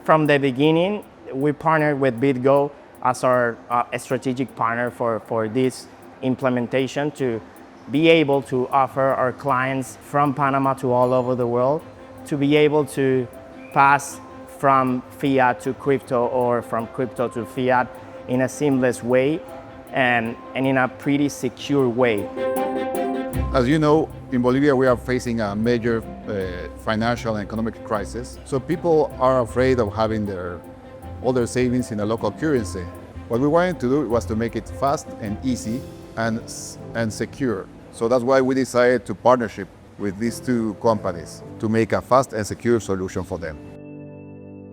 From the beginning, we partnered with BitGo as our strategic partner for this implementation to be able to offer our clients from Panama to all over the world to be able to pass from fiat to crypto or from crypto to fiat in a seamless way and in a pretty secure way. As you know, in Bolivia we are facing a major financial and economic crisis. So people are afraid of having all their savings in a local currency. What we wanted to do was to make it fast and easy and secure. So that's why we decided to partnership with these two companies to make a fast and secure solution for them.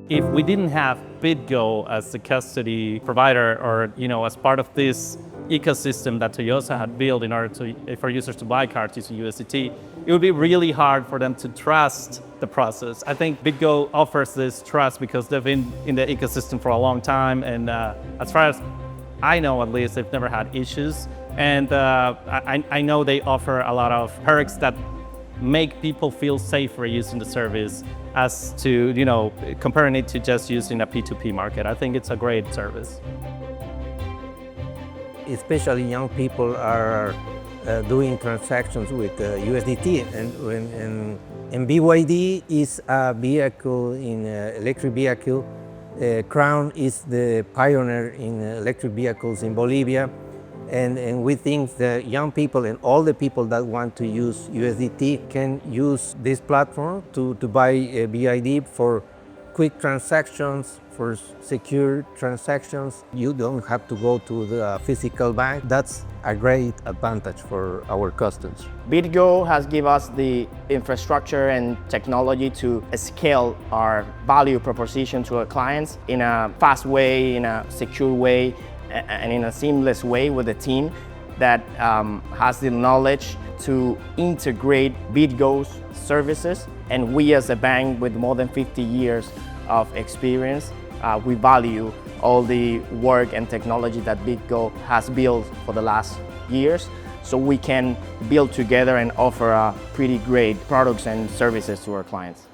If we didn't have BitGo as the custody provider or as part of this ecosystem that Toyosa had built in order for users to buy cards using USDT, it would be really hard for them to trust the process. I think BitGo offers this trust because they've been in the ecosystem for a long time, and as far as I know, at least, they've never had issues. And I know they offer a lot of perks that make people feel safer using the service as to, comparing it to just using a P2P market. I think it's a great service. Especially young people are doing transactions with USDT, and BYD is a vehicle in electric vehicle. Crown is the pioneer in electric vehicles in Bolivia, and we think that young people and all the people that want to use USDT can use this platform to buy a BID for quick transactions, for secure transactions. You don't have to go to the physical bank. That's a great advantage for our customers. BitGo has given us the infrastructure and technology to scale our value proposition to our clients in a fast way, in a secure way, and in a seamless way with a team that has the knowledge to integrate BitGo's services. And we as a bank with more than 50 years of experience, we value all the work and technology that BitGo has built for the last years, so we can build together and offer pretty great products and services to our clients.